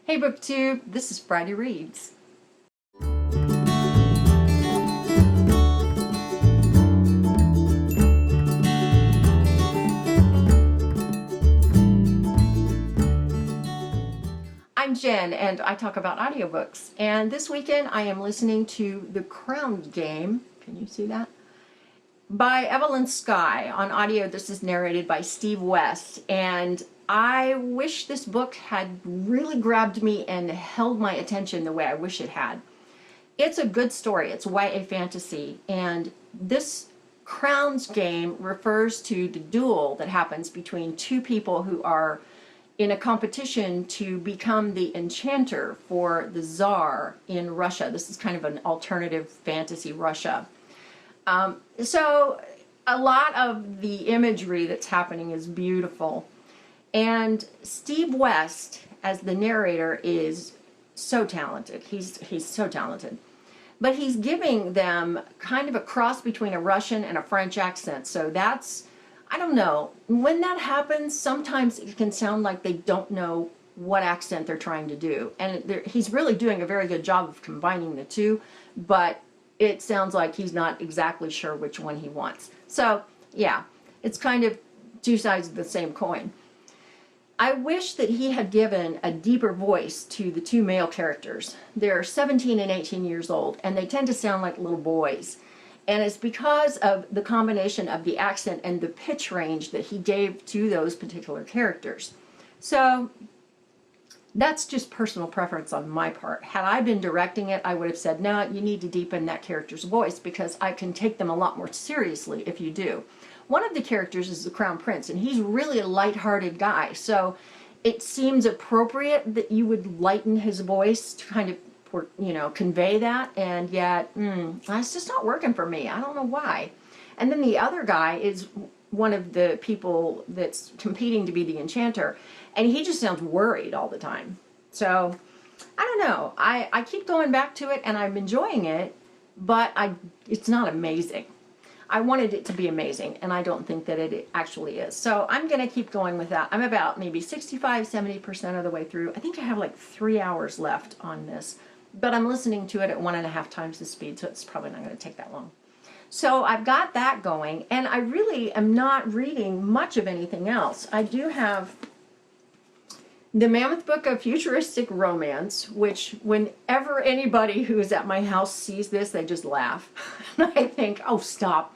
Hey BookTube, this is Friday Reads. I'm Jen and I talk about audiobooks. And this weekend I am listening to The Crown Game. Can you see that? By Evelyn Skye on audio. This is narrated by Steve West. And I wish this book had really grabbed me and held my attention the way I wish it had. It's a good story. It's YA fantasy. And this Crown's Game refers to the duel that happens between two people who are in a competition to become the enchanter for the Tsar in Russia. This is kind of an alternative fantasy Russia. So a lot of the imagery that's happening is beautiful. And Steve West, as the narrator, is so talented. He's so talented. But he's giving them kind of a cross between a Russian and a French accent. So that's, I don't know. When that happens, sometimes it can sound like they don't know what accent they're trying to do. And he's really doing a very good job of combining the two, but it sounds like he's not exactly sure which one he wants. So, yeah, it's kind of two sides of the same coin. I wish that he had given a deeper voice to the two male characters. They're 17 and 18 years old, and they tend to sound like little boys. And it's because of the combination of the accent and the pitch range that he gave to those particular characters. So that's just personal preference on my part. Had I been directing it, I would have said, no, you need to deepen that character's voice because I can take them a lot more seriously if you do. One of the characters is the Crown Prince, and he's really a lighthearted guy. So it seems appropriate that you would lighten his voice to kind of, you know, convey that. And yet, it's just not working for me. I don't know why. And then the other guy is one of the people that's competing to be the enchanter, and he just sounds worried all the time. So I don't know. I keep going back to it, and I'm enjoying it, but it's not amazing. I wanted it to be amazing, and I don't think that it actually is. So I'm going to keep going with that. I'm about maybe 65-70% of the way through. I think I have like 3 hours left on this, but I'm listening to it at 1.5 times the speed, so it's probably not going to take that long. So I've got that going, and I really am not reading much of anything else. I do have the Mammoth book of Futuristic Romance, which whenever anybody who is at my house sees this, they just laugh. And I think, oh, stop.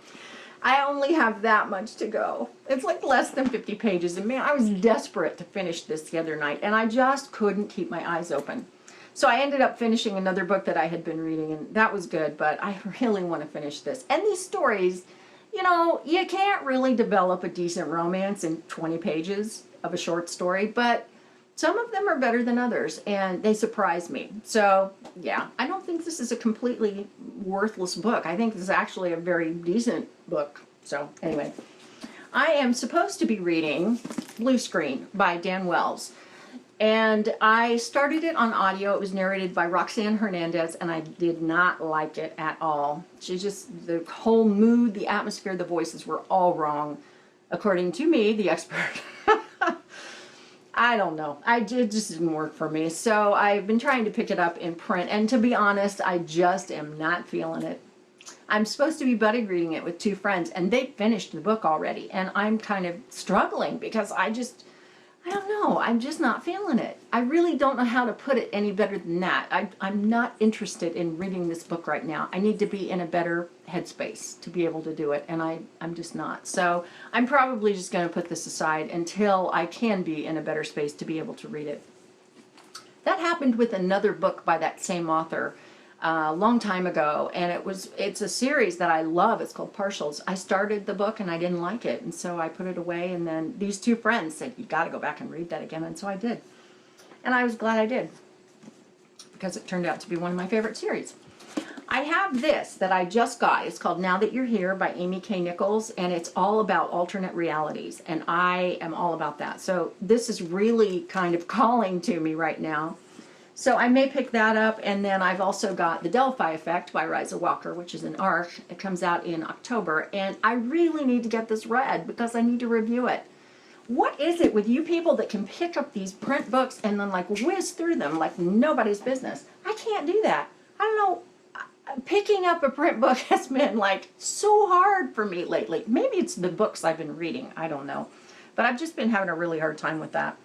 I only have that much to go. It's like less than 50 pages. And man, I was desperate to finish this the other night, and I just couldn't keep my eyes open. So I ended up finishing another book that I had been reading, and that was good, but I really want to finish this. And these stories, you know, you can't really develop a decent romance in 20 pages of a short story, but some of them are better than others, and they surprise me. So, yeah, I don't think this is a completely worthless book. I think this is actually a very decent book. So, anyway, I am supposed to be reading Blue Screen by Dan Wells. And I started it on audio. It was narrated by Roxanne Hernandez, and I did not like it at all. The whole mood, the atmosphere, the voices were all wrong, according to me, the expert. I don't know. It just didn't work for me. So I've been trying to pick it up in print, and to be honest, I just am not feeling it. I'm supposed to be buddy reading it with two friends, and they finished the book already, and I'm kind of struggling because I don't know. I'm just not feeling it. I really don't know how to put it any better than that. I'm not interested in reading this book right now. I need to be in a better headspace to be able to do it, and I'm just not. So I'm probably just going to put this aside until I can be in a better space to be able to read it. That happened with another book by that same author a long time ago, and it's a series that I love. It's called Partials. I started the book and I didn't like it, and so I put it away, and then these two friends said, you got to go back and read that again, and so I did. And I was glad I did, because it turned out to be one of my favorite series. I have this that I just got. It's called Now That You're Here by Amy K. Nichols, and it's all about alternate realities, and I am all about that. So this is really kind of calling to me right now. So I may pick that up, and then I've also got The Delphi Effect by Rysa Walker, which is an ARC. It comes out in October, and I really need to get this read because I need to review it. What is it with you people that can pick up these print books and then like whiz through them like nobody's business? I can't do that. I don't know. Picking up a print book has been like so hard for me lately. Maybe it's the books I've been reading. I don't know. But I've just been having a really hard time with that.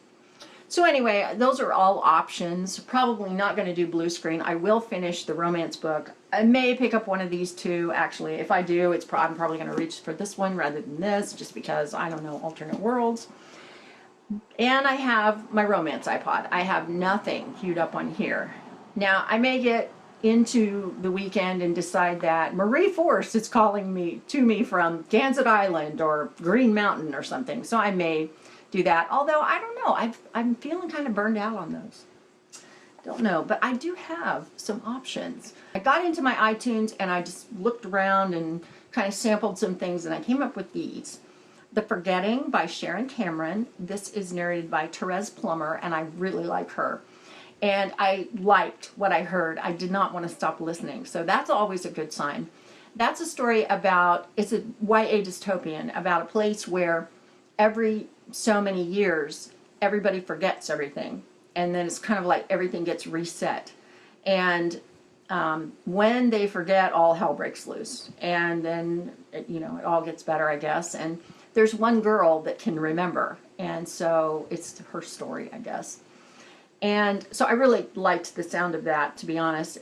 So anyway, those are all options. Probably not going to do blue screen. I will finish the romance book. I may pick up one of these two, actually. If I do, I'm probably going to reach for this one rather than this, just because, I don't know, alternate worlds. And I have my romance iPod. I have nothing queued up on here. Now, I may get into the weekend and decide that Marie Force is calling to me from Gansett Island or Green Mountain or something. So I may do that. Although, I don't know. I'm feeling kind of burned out on those. Don't know. But I do have some options. I got into my iTunes and I just looked around and kind of sampled some things and I came up with these. The Forgetting by Sharon Cameron. This is narrated by Therese Plummer and I really like her. And I liked what I heard. I did not want to stop listening. So that's always a good sign. That's a story about, it's a YA dystopian, about a place where every so many years, everybody forgets everything. And then it's kind of like everything gets reset. And when they forget, all hell breaks loose. And then, you know, it all gets better, I guess. And there's one girl that can remember. And so it's her story, I guess. And so I really liked the sound of that, to be honest.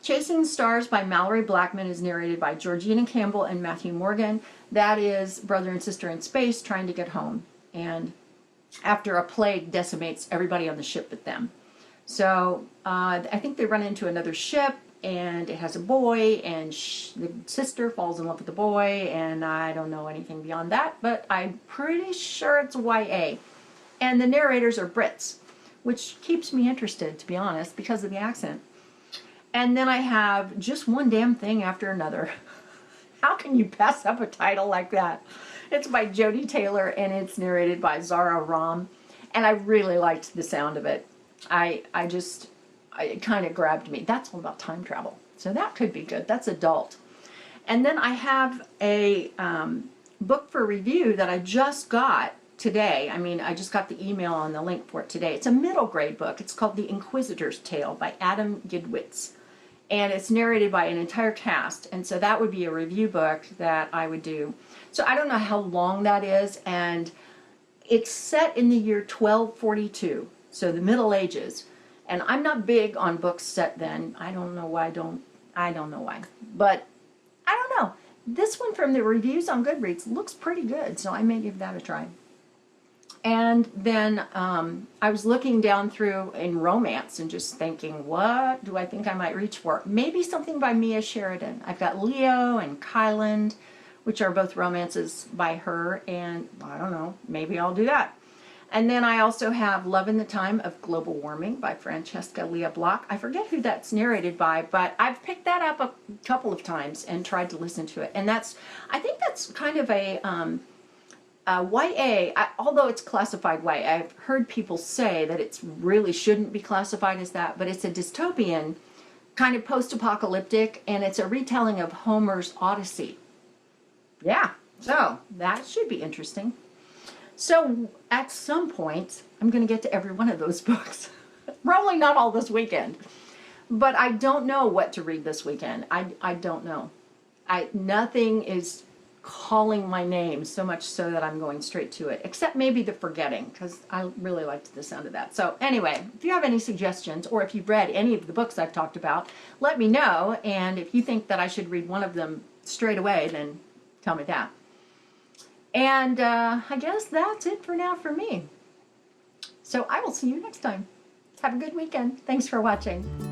Chasing Stars by Malorie Blackman is narrated by Georgina Campbell and Matthew Morgan. That is brother and sister in space trying to get home. And after a plague decimates everybody on the ship but them. So I think they run into another ship and it has a boy and the sister falls in love with the boy. And I don't know anything beyond that, but I'm pretty sure it's YA. And the narrators are Brits, which keeps me interested, to be honest, because of the accent. And then I have Just One Damn Thing After Another. How can you pass up a title like that? It's by Jodie Taylor, and it's narrated by Zara Ramm. And I really liked the sound of it. It kind of grabbed me. That's all about time travel. So that could be good. That's adult. And then I have a book for review that I just got today. I just got the email on the link for it today. It's a middle grade book. It's called The Inquisitor's Tale by Adam Gidwitz. And it's narrated by an entire cast. And so that would be a review book that I would do. So I don't know how long that is. And it's set in the year 1242. So the Middle Ages. And I'm not big on books set then. I don't know why. But I don't know. This one from the reviews on Goodreads looks pretty good. So I may give that a try. And then I was looking down through in romance and just thinking, what do I think I might reach for? Maybe something by Mia Sheridan. I've got Leo and Kyland, which are both romances by her. And I don't know, maybe I'll do that. And then I also have Love in the Time of Global Warming by Francesca Leah Block. I forget who that's narrated by, but I've picked that up a couple of times and tried to listen to it. And I think that's kind of a YA, although it's classified YA, I've heard people say that it really shouldn't be classified as that, but it's a dystopian, kind of post-apocalyptic, and it's a retelling of Homer's Odyssey. Yeah, so that should be interesting. So at some point, I'm going to get to every one of those books. Probably not all this weekend, but I don't know what to read this weekend. I don't know. Nothing is calling my name so much so that I'm going straight to it, except maybe The Forgetting, because I really liked the sound of that. So anyway, if you have any suggestions or if you've read any of the books I've talked about, let me know. And if you think that I should read one of them straight away, then tell me that. And I guess that's it for now for me. So I will see you next time. Have a good weekend. Thanks for watching.